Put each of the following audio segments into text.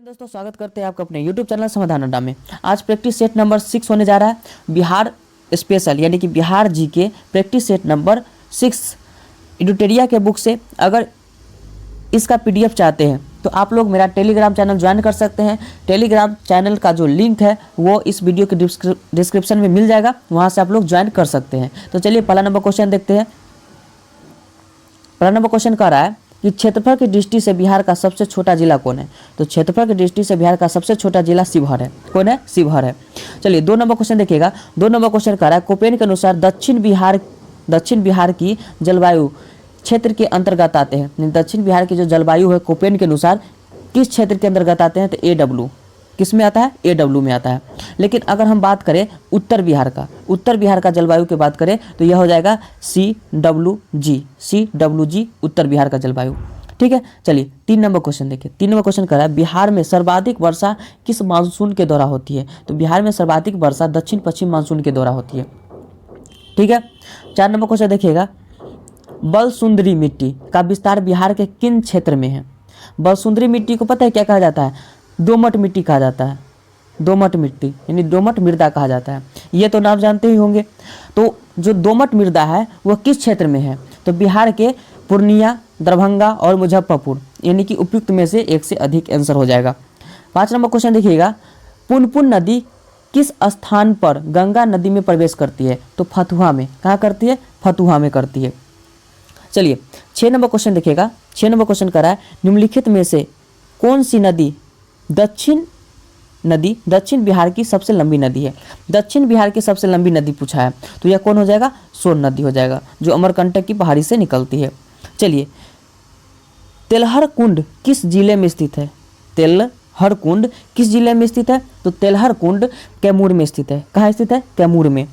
दोस्तों, स्वागत करते हैं आपका अपने YouTube चैनल समाधान अड्डा में। आज प्रैक्टिस सेट नंबर 6 होने जा रहा है। बिहार स्पेशल यानी कि बिहार जी के प्रैक्टिस सेट नंबर 6 एडुटेरिया के बुक से अगर इसका PDF चाहते हैं तो आप लोग मेरा टेलीग्राम चैनल ज्वाइन कर सकते हैं। टेलीग्राम चैनल का जो लिंक है वो इस वीडियो के डिस्क्रिप्शन में मिल जाएगा, वहाँ से आप लोग ज्वाइन कर सकते हैं। तो चलिए पहला नंबर क्वेश्चन देखते हैं। पहला नंबर क्वेश्चन कह रहा है कि क्षेत्रफल की दृष्टि से बिहार का सबसे छोटा जिला कौन है। तो क्षेत्रफल की दृष्टि से बिहार का सबसे छोटा जिला शिवहर है। कौन है? शिवहर है। चलिए 2 नंबर क्वेश्चन देखिएगा। 2 नंबर क्वेश्चन कह रहा है कोपेन के अनुसार दक्षिण बिहार की जलवायु क्षेत्र के अंतर्गत आते हैं। दक्षिण बिहार की जो जलवायु है कोपेन के अनुसार किस क्षेत्र के अंतर्गत आते हैं? तो AW किस में आता है? AW में आता है। लेकिन अगर हम बात करें उत्तर बिहार का जलवायु की बात करें तो यह हो जाएगा CWG उत्तर बिहार का जलवायु। ठीक है। चलिए 3 नंबर क्वेश्चन देखिए। 3 नंबर क्वेश्चन कर रहा है बिहार में सर्वाधिक वर्षा किस मानसून के दौरान होती है। तो बिहार में सर्वाधिक वर्षा दक्षिण पश्चिम मानसून के दौरान होती है। ठीक है। 4 नंबर क्वेश्चन देखिएगा बलसुंदरी मिट्टी का विस्तार बिहार के किन क्षेत्र में है। बलसुंदरी मिट्टी को पता है क्या कहा जाता है? दोमट मिट्टी कहा जाता है। दोमट मिट्टी यानी दोमट मृदा कहा जाता है। ये तो नाम जानते ही होंगे। तो जो दोमट मृदा है वह किस क्षेत्र में है? तो बिहार के पूर्णिया, दरभंगा और मुजफ्फरपुर, यानी कि उपयुक्त में से एक से अधिक आंसर हो जाएगा। 5 नंबर क्वेश्चन देखिएगा पुनपुन नदी किस स्थान पर गंगा नदी में प्रवेश करती है। तो फतुहा में। कहाँ करती है? फतुहा में करती है। चलिए 6 नंबर क्वेश्चन देखिएगा। 6 नंबर क्वेश्चन कर रहा है निम्नलिखित में से कौन सी नदी दक्षिण बिहार की सबसे लंबी नदी है। दक्षिण बिहार की सबसे लंबी नदी पूछा है तो यह कौन हो जाएगा? सोन नदी हो जाएगा, जो अमरकंटक की पहाड़ी से निकलती है। चलिए तेलहर कुंड किस जिले में स्थित है? तेलहर कुंड किस जिले में स्थित है? तो तेलहर कुंड कैमूर में स्थित है। कहाँ स्थित है? कैमूर में।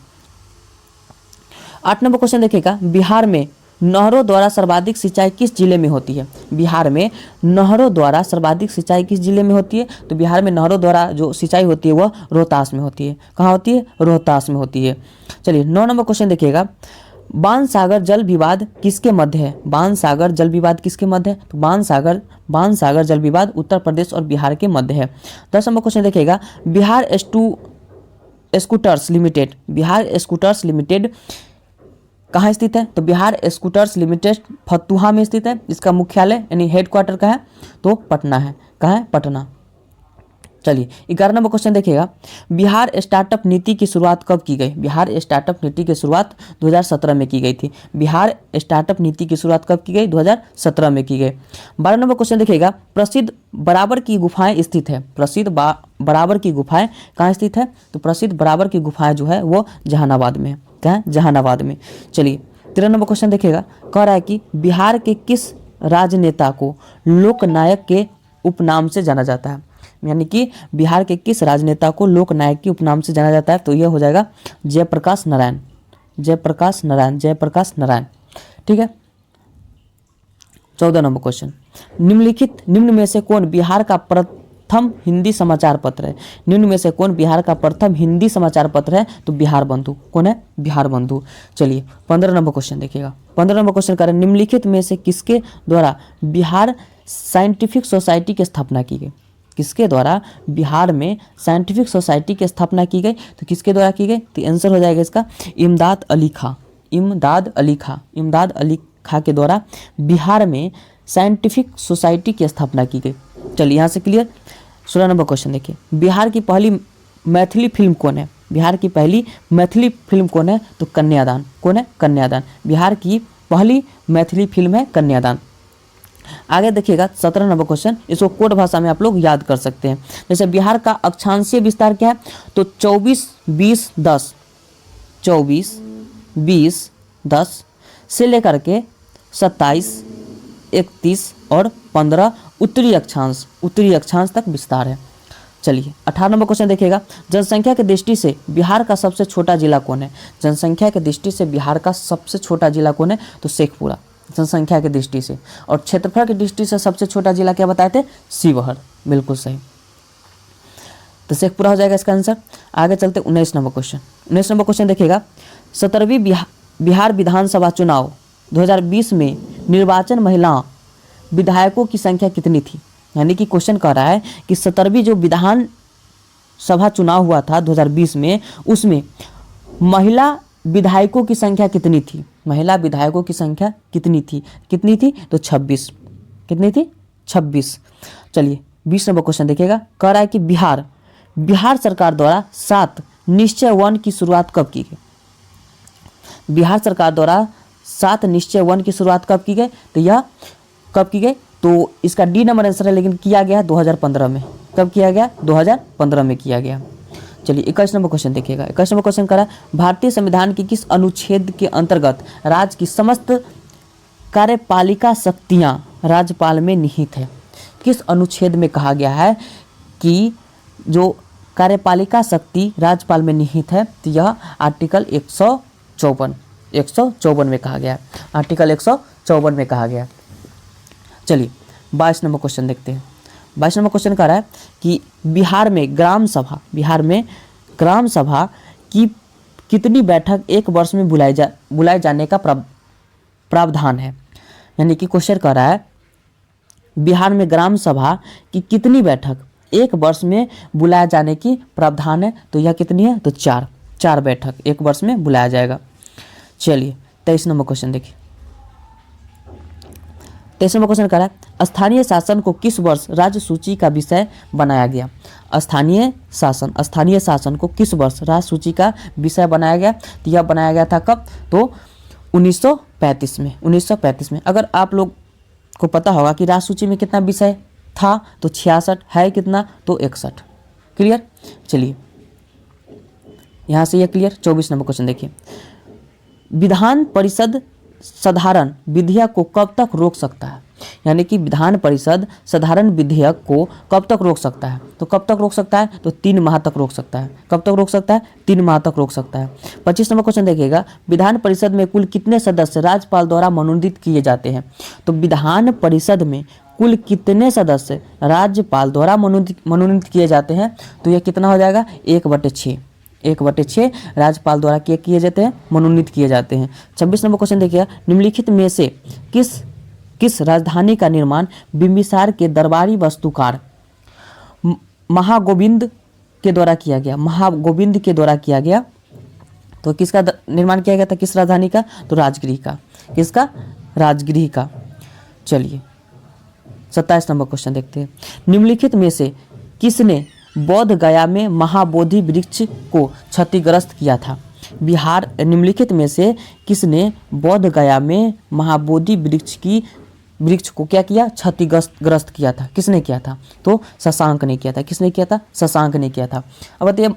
8 नंबर क्वेश्चन देखिएगा बिहार में नहरों द्वारा सर्वाधिक सिंचाई किस जिले में होती है। बिहार में नहरों द्वारा सर्वाधिक सिंचाई किस जिले में होती है? तो बिहार में नहरों द्वारा जो सिंचाई होती है वह रोहतास में होती है। कहाँ होती है? रोहतास में होती है। चलिए 9 नंबर क्वेश्चन देखिएगा बाणसागर जल विवाद किसके मध्य है। बाणसागर जल विवाद किसके मध्य है? तो बाणसागर जल विवाद उत्तर प्रदेश और बिहार के मध्य है। 10 नंबर क्वेश्चन देखिएगा बिहार स्कूटर्स लिमिटेड कहाँ स्थित है? तो बिहार स्कूटर्स लिमिटेड फतुहा में स्थित है। इसका मुख्यालय यानी हेडक्वार्टर कहाँ है? तो पटना है। कहाँ है? पटना। चलिए 11 नंबर क्वेश्चन देखिएगा बिहार स्टार्टअप नीति की शुरुआत कब की गई। बिहार स्टार्टअप नीति की शुरुआत 2017 में की गई थी। बिहार स्टार्टअप नीति की शुरुआत कब की गई? 2017 में की गई। 12 नंबर क्वेश्चन देखिएगा प्रसिद्ध बराबर की गुफाएं स्थित है। प्रसिद्ध बराबर की गुफाएं कहाँ स्थित है? तो प्रसिद्ध बराबर की गुफाएं जो है वो जहानाबाद में है। कहाँ? जहानाबाद में। चलिए 13 नंबर क्वेश्चन देखिएगा कह रहा है कि बिहार के किस राजनेता को लोकनायक के उपनाम से जाना जाता है। यानी कि बिहार के किस राजनेता को लोकनायक के उपनाम से जाना जाता है? तो यह हो जाएगा जयप्रकाश नारायण। ठीक है। 14 नंबर क्वेश्चन निम्न में से कौन बिहार का प्रथम हिंदी समाचार पत्र है। निम्न में से कौन बिहार का प्रथम हिंदी समाचार पत्र है? तो बिहार बंधु। कौन है? बिहार बंधु। चलिए 15 नंबर क्वेश्चन देखिएगा। 15 नंबर क्वेश्चन करें निम्नलिखित में से किसके द्वारा बिहार साइंटिफिक सोसाइटी की स्थापना की गई। किसके द्वारा बिहार में साइंटिफिक सोसाइटी की स्थापना की गई? तो किसके द्वारा की गई? तो आंसर हो जाएगा इसका इमदाद अली खां के द्वारा बिहार में साइंटिफिक सोसाइटी की स्थापना की गई। चलिए यहाँ से क्लियर। 16 नंबर क्वेश्चन देखिए बिहार की पहली मैथिली फिल्म कौन है। बिहार की पहली मैथिली फिल्म कौन है? तो कन्यादान। कौन है? कन्यादान। बिहार की पहली मैथिली फिल्म है कन्यादान। आगे देखिएगा 17 नंबर क्वेश्चन, इसको कोड भाषा में आप लोग याद कर सकते हैं। जैसे बिहार का अक्षांशीय विस्तार क्या है? तो 24-20-10 से लेकर के 27, 31 और 15 उत्तरी अक्षांश तक विस्तार है। चलिए 18 नंबर क्वेश्चन देखिएगा जनसंख्या की दृष्टि से बिहार का सबसे छोटा जिला कौन है। जनसंख्या की दृष्टि से बिहार का सबसे छोटा जिला कौन है? तो शेखपुरा। जनसंख्या की दृष्टि से। और क्षेत्रफल की दृष्टि से सबसे छोटा जिला क्या बताए थे? शिवहर। बिल्कुल सही। तो शेखपुरा हो जाएगा इसका आंसर। आगे चलते 19 नंबर क्वेश्चन। 19 नंबर क्वेश्चन देखिएगा 17वीं बिहार विधानसभा चुनाव 2020 में निर्वाचन महिला विधायकों की संख्या कितनी थी। यानी कि क्वेश्चन कह रहा है कि 17वीं जो विधान सभा चुनाव हुआ था 2020 में, उसमें महिला विधायकों की संख्या कितनी थी? महिला विधायकों की संख्या कितनी थी? तो 26। कितनी थी? 26। चलिए 20 नंबर क्वेश्चन देखिएगा। कह रहा है कि बिहार सरकार द्वारा 7 निश्चय वन की शुरुआत कब की गई? बिहार सरकार द्वारा 7 निश्चय वन की शुरुआत कब की गई? तो यह कब की गई? तो इसका डी नंबर आंसर है, लेकिन किया गया 2015 में। कब किया गया? 2015 में किया गया। चलिए 21 नंबर क्वेश्चन देखिएगा। 21 नंबर क्वेश्चन करा, भारतीय संविधान के किस अनुच्छेद के अंतर्गत राज्य की समस्त कार्यपालिका शक्तियां राज्यपाल में निहित है? किस अनुच्छेद में कहा गया है कि जो कार्यपालिका शक्ति राज्यपाल में निहित है? तो यह आर्टिकल 154 में कहा गया है। आर्टिकल 154 में कहा गया। चलिए 22 नंबर क्वेश्चन देखते हैं। 22 नंबर क्वेश्चन कह रहा है कि बिहार में ग्राम सभा की कितनी बैठक एक वर्ष में बुलाए जाने का प्रावधान है? यानी कि क्वेश्चन कह रहा है बिहार में ग्राम सभा की कितनी बैठक एक वर्ष में बुलाए जाने की प्रावधान है? तो यह कितनी है? तो 4 बैठक एक वर्ष में बुलाया जाएगा। चलिए 23 नंबर क्वेश्चन देखिए। 23 नंबर क्वेश्चन कह रहा है स्थानीय शासन को किस वर्ष राज्य सूची का विषय बनाया गया? स्थानीय शासन को किस वर्ष राज्य सूची का विषय बनाया गया? तो यह बनाया गया था कब? तो 1935 में। अगर आप लोग को पता होगा कि राज्य सूची में कितना विषय था, तो 66 है, कितना? तो 61। क्लियर? चलिए यहाँ से यह क्लियर। 24 नंबर क्वेश्चन देखिए। विधान परिषद साधारण विधेयक को कब तक रोक सकता है? यानी कि विधान परिषद साधारण विधेयक को कब तक रोक सकता है? तो कब तक रोक सकता है? तो 3 माह तक रोक सकता है। कब तक रोक सकता है? 3 माह तक रोक सकता है। 25 नंबर क्वेश्चन देखिएगा। विधान परिषद में कुल कितने सदस्य राज्यपाल द्वारा मनोनीत किए जाते हैं? तो विधान परिषद में कुल कितने सदस्य राज्यपाल द्वारा मनोनीत किए जाते हैं? तो यह कितना हो जाएगा? 1/6 राज्यपाल द्वारा किए जाते हैं, मनोनीत किए जाते हैं। 26 नंबर क्वेश्चन देखिए। निम्नलिखित में से किस राजधानी का निर्माण बिंबिसार के दरबारी वास्तुकार महागोविंद के द्वारा किया गया? तो किसका निर्माण किया गया था? किस राजधानी का? तो राजगृह का। किसका? राजगृह का। चलिए 27 नंबर क्वेश्चन देखते हैं। निम्नलिखित में से किसने बोध गया में महाबोधि वृक्ष को क्षतिग्रस्त किया था? निम्नलिखित में से किसने बोध गया में महाबोधि वृक्ष को क्या किया? क्षतिग्रस्त किया था। किसने किया था? तो शशांक ने किया था। किसने किया था? शशांक ने किया था। अब बताइए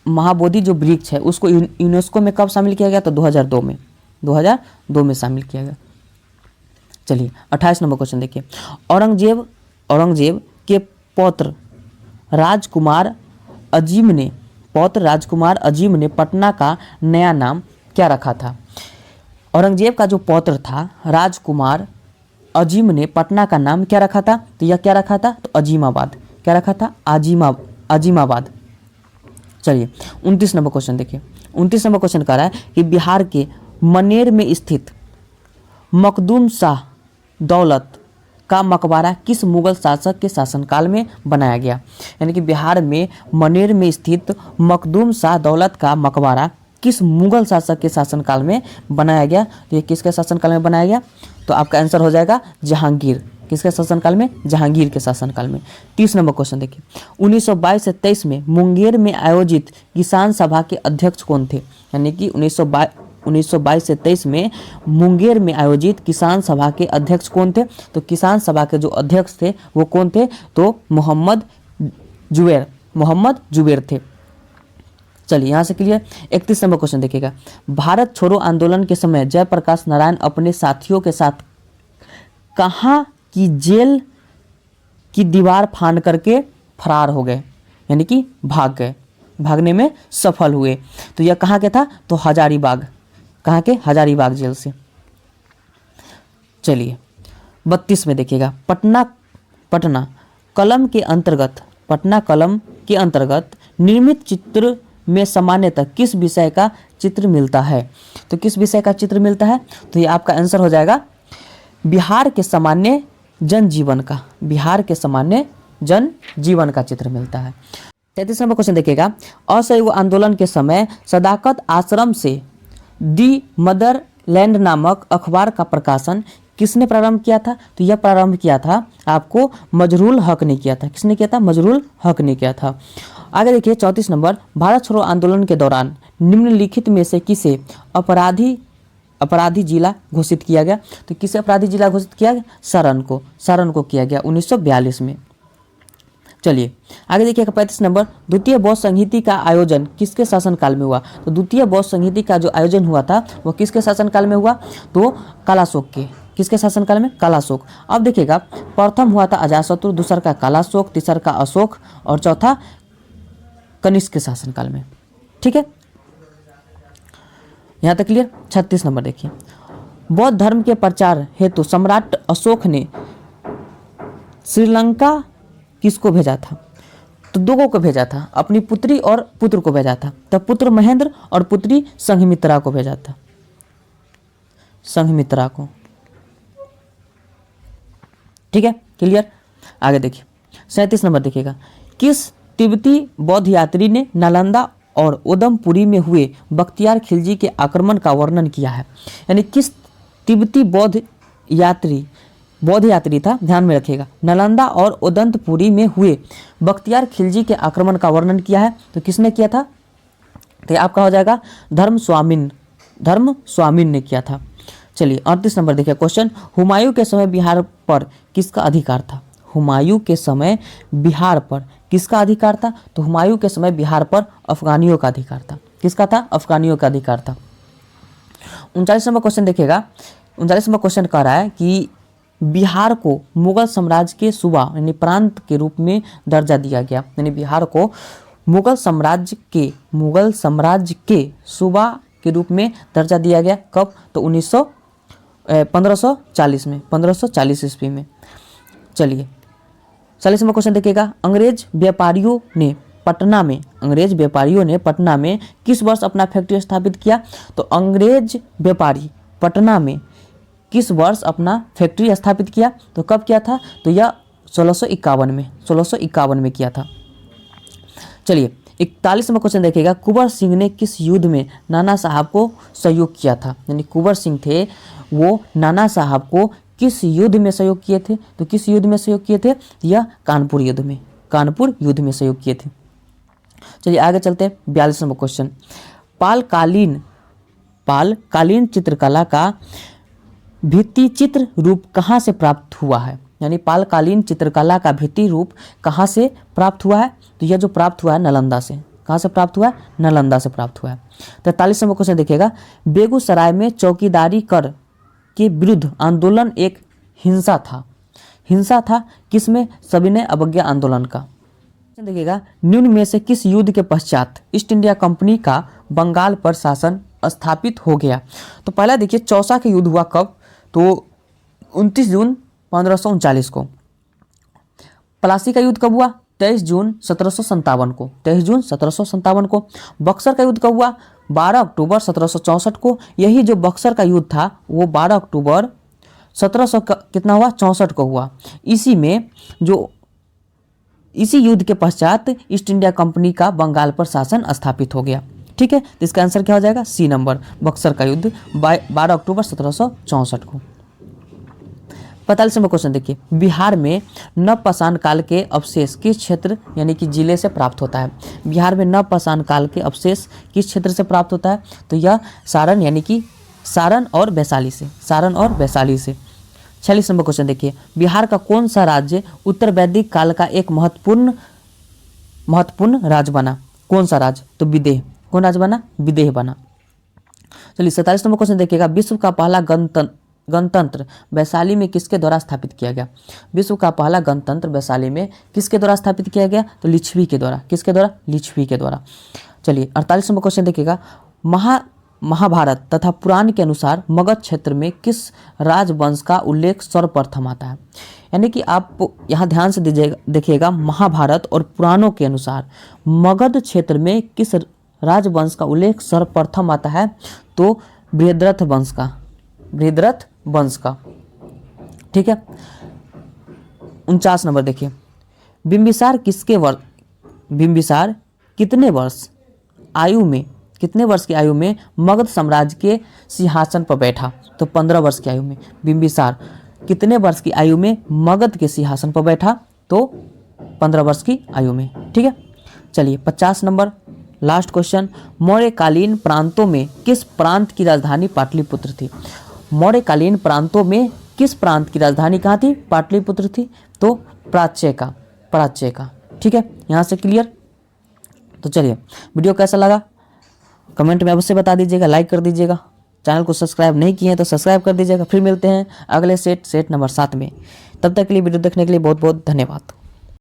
महाबोधि जो वृक्ष है उसको यूनेस्को में कब शामिल किया गया? तो 2002 में शामिल किया गया। चलिए 28 नंबर क्वेश्चन देखिए। औरंगजेब के पौत्र राजकुमार अजीम ने पटना का नया नाम क्या रखा था? औरंगजेब का जो पौत्र था राजकुमार अजीम ने पटना का नाम क्या रखा था? तो यह क्या रखा था? तो अजीमाबाद। क्या रखा था? अजीमाबाद। चलिए 29 नंबर क्वेश्चन देखिए। 29 नंबर क्वेश्चन कह रहा है कि बिहार के मनेर में स्थित मखदूम शाह दौलत का मकबरा किस मुगल शासक के शासनकाल में बनाया गया? यानी कि बिहार में मनेर में स्थित मखदूम शाह दौलत का मकबरा किस मुगल शासक के शासनकाल में बनाया गया? तो ये किसके शासनकाल में बनाया गया? तो आपका आंसर हो जाएगा जहांगीर। किसके शासनकाल में? जहांगीर के शासनकाल में। 30 नंबर क्वेश्चन देखिए। 1922 से 23 में मुंगेर में आयोजित किसान सभा के अध्यक्ष कौन थे? यानी कि 1922 से 23 में मुंगेर में आयोजित किसान सभा के अध्यक्ष कौन थे? तो किसान सभा के जो अध्यक्ष थे वो कौन थे? तो मोहम्मद जुबैर थे। चलिए यहाँ से क्लियर। 31 नंबर क्वेश्चन देखिएगा। भारत छोड़ो आंदोलन के समय जयप्रकाश नारायण अपने साथियों के साथ कहाँ की जेल की दीवार फांद करके फरार हो गए? यानी कि भाग गए, भागने में सफल हुए। तो यह कहाँ के था? तो हजारीबाग। कहाँ के? हजारीबाग जेल से। चलिए 32 में देखिएगा। पटना कलम के अंतर्गत निर्मित चित्र में सामान्यतः किस विषय का चित्र मिलता है? तो किस विषय का चित्र मिलता है? तो ये आपका आंसर हो जाएगा बिहार के सामान्य जनजीवन का, बिहार के सामान्य जनजीवन का चित्र मिलता है। 33 नंबर क्वेश्चन देखिएगा, असहयोग आंदोलन के समय सदाकत आश्रम से दी मदरलैंड नामक अखबार का प्रकाशन किसने प्रारंभ किया था? तो यह प्रारंभ किया था आपको मजरूल हक ने किया था। किसने किया था? मजरूल हक ने किया था। आगे देखिए 34 नंबर, भारत छोड़ो आंदोलन के दौरान निम्नलिखित में से किसे अपराधी जिला घोषित किया गया? तो किसे अपराधी जिला घोषित किया गया? सारण को किया गया 1942 में। चलिए आगे देखिए 35 नंबर, द्वितीय बौद्ध संहिता का आयोजन किसके शासनकाल में हुआ? तो द्वितीय बौद्ध संहिता का जो आयोजन हुआ था वह किसके शासनकाल में हुआ? तो कालाशोक के। किसके शासनकाल में? कालाशोक। अब देखिएगा, प्रथम हुआ था अजातशत्रु, दूसरा का कालाशोक, तीसरा का अशोक और चौथा कनिष्क के शासनकाल में। ठीक है, यहाँ तक क्लियर। 36 नंबर देखिए, बौद्ध धर्म के प्रचार हेतु सम्राट अशोक ने श्रीलंका किसको भेजा था? तो दो को भेजा था, अपनी पुत्री और पुत्र को भेजा था। तब पुत्र महेंद्र और पुत्री संघमित्रा को भेजा था, संघमित्रा को। ठीक है, क्लियर। आगे देखिए 37 नंबर देखिएगा, किस तिब्बती बौद्ध यात्री ने नालंदा और उदमपुरी में हुए बख्तियार खिलजी के आक्रमण का वर्णन किया है? यानी किस तिब्बती बौद्ध यात्री था, ध्यान में रखिएगा, नालंदा और उदंतपुरी में हुए बख्तियार खिलजी के आक्रमण का वर्णन किया है? तो किसने किया था? तो आपका हो जाएगा धर्म स्वामिन ने किया था। चलिए 38 नंबर देखिए क्वेश्चन, हुमायूं के समय बिहार पर किसका अधिकार था? हुमायूं के समय बिहार पर किसका अधिकार था? तो हुमायूं के समय बिहार पर अफगानियों का अधिकार था। किसका था? अफगानियों का अधिकार था। 39 नंबर क्वेश्चन देखिएगा, 39 नंबर क्वेश्चन कह रहा है कि बिहार को मुगल साम्राज्य के सूबा यानी प्रांत के रूप में दर्जा दिया गया। यानी बिहार को मुगल साम्राज्य के सूबा के रूप में दर्जा दिया गया। कब? तो 1540 में, 1540 ईस्वी में। चलिए 40 नंबर क्वेश्चन देखिएगा, अंग्रेज व्यापारियों ने पटना में किस वर्ष अपना फैक्ट्री स्थापित किया? तो अंग्रेज व्यापारी पटना में किस वर्ष अपना फैक्ट्री स्थापित किया? तो कब किया था? तो यह 1651 में किया था। चलिए 41 नंबर क्वेश्चन देखिएगा, कुंवर सिंह ने किस युद्ध में नाना साहब को सहयोग किया था? यानी कुंवर सिंह थे, वो नाना साहब को किस युद्ध में सहयोग किए थे? तो किस युद्ध में सहयोग किए थे? यह कानपुर युद्ध में सहयोग किए थे। चलिए आगे चलते हैं 42 नंबर क्वेश्चन, पालकालीन चित्रकला का भित्ति चित्र रूप कहाँ से प्राप्त हुआ है? यानी पालकालीन चित्रकला का भित्ति रूप कहाँ से प्राप्त हुआ है? तो यह जो प्राप्त हुआ है नालंदा से। कहाँ से प्राप्त हुआ है? नालंदा से प्राप्त हुआ है। 43 नंबर क्वेश्चन देखिएगा, बेगूसराय में चौकीदारी कर के विरुद्ध आंदोलन एक हिंसा था किसमें? सविनय अवज्ञा आंदोलन का। देखिएगा, निम्न में से किस युद्ध के पश्चात ईस्ट इंडिया कंपनी का बंगाल पर शासन स्थापित हो गया? तो पहला देखिए चौसा का युद्ध हुआ कब? तो 29 जून 1539 को। प्लासी का युद्ध कब हुआ? 23 जून 1757 को। बक्सर का युद्ध कब हुआ? 12 अक्टूबर 1764 को। यही जो बक्सर का युद्ध था वो 12 अक्टूबर 1764 को हुआ। इसी युद्ध के पश्चात ईस्ट इंडिया कंपनी का बंगाल पर शासन स्थापित हो गया। ठीक है, तो इसका आंसर क्या हो जाएगा? सी नंबर, बक्सर का युद्ध 12 अक्टूबर 1764 को। 45 नंबर क्वेश्चन देखिए, बिहार में नवपाषाण काल के अवशेष किस क्षेत्र यानी कि जिले से प्राप्त होता है? बिहार में नवपाषाण काल के अवशेष किस क्षेत्र से प्राप्त होता है? तो यह सारण यानी कि सारण और वैशाली से। 46 नंबर क्वेश्चन देखिए, बिहार का कौन सा राज्य उत्तर वैदिक काल का एक महत्वपूर्ण राज्य बना? कौन सा राज्य? तो विदेह। कौन राज्य बना? विदेह बना। चलिए 47 नंबर क्वेश्चन देखिएगा, विश्व का पहला गणतंत्र वैशाली में किसके द्वारा स्थापित किया गया? विश्व का पहला गणतंत्र वैशाली में किसके द्वारा स्थापित किया गया? तो लिच्छवी के द्वारा। किसके द्वारा? लिच्छवी के द्वारा। चलिए 48 नंबर क्वेश्चन देखिएगा, महाभारत तथा पुराण के अनुसार मगध क्षेत्र में किस राजवंश का उल्लेख सर्वप्रथम आता है? यानी कि आप यहाँ ध्यान से देखिएगा, महाभारत और पुराणों के अनुसार मगध क्षेत्र में किस राजवंश का उल्लेख सर्वप्रथम आता है? तो बृहद्रथ वंश का। ठीक है, 49 नंबर देखिए, बिंबिसार कितने वर्ष की आयु में मगध साम्राज्य के सिंहासन पर बैठा? तो 15 वर्ष की आयु में। बिंबिसार कितने वर्ष की आयु में मगध के सिंहासन पर बैठा? तो 15 वर्ष की आयु में। ठीक है, चलिए 50 नंबर लास्ट क्वेश्चन, मौर्यकालीन प्रांतों में किस प्रांत की राजधानी पाटलिपुत्र थी? मौर्यकालीन प्रांतों में किस प्रांत की राजधानी कहाँ थी? पाटलिपुत्र थी। तो प्राच्य का। ठीक है, यहाँ से क्लियर। तो चलिए, वीडियो कैसा लगा कमेंट में अवश्य बता दीजिएगा, लाइक कर दीजिएगा, चैनल को सब्सक्राइब नहीं किए हैं तो सब्सक्राइब कर दीजिएगा। फिर मिलते हैं अगले सेट नंबर 7 में। तब तक के लिए वीडियो देखने के लिए बहुत बहुत धन्यवाद।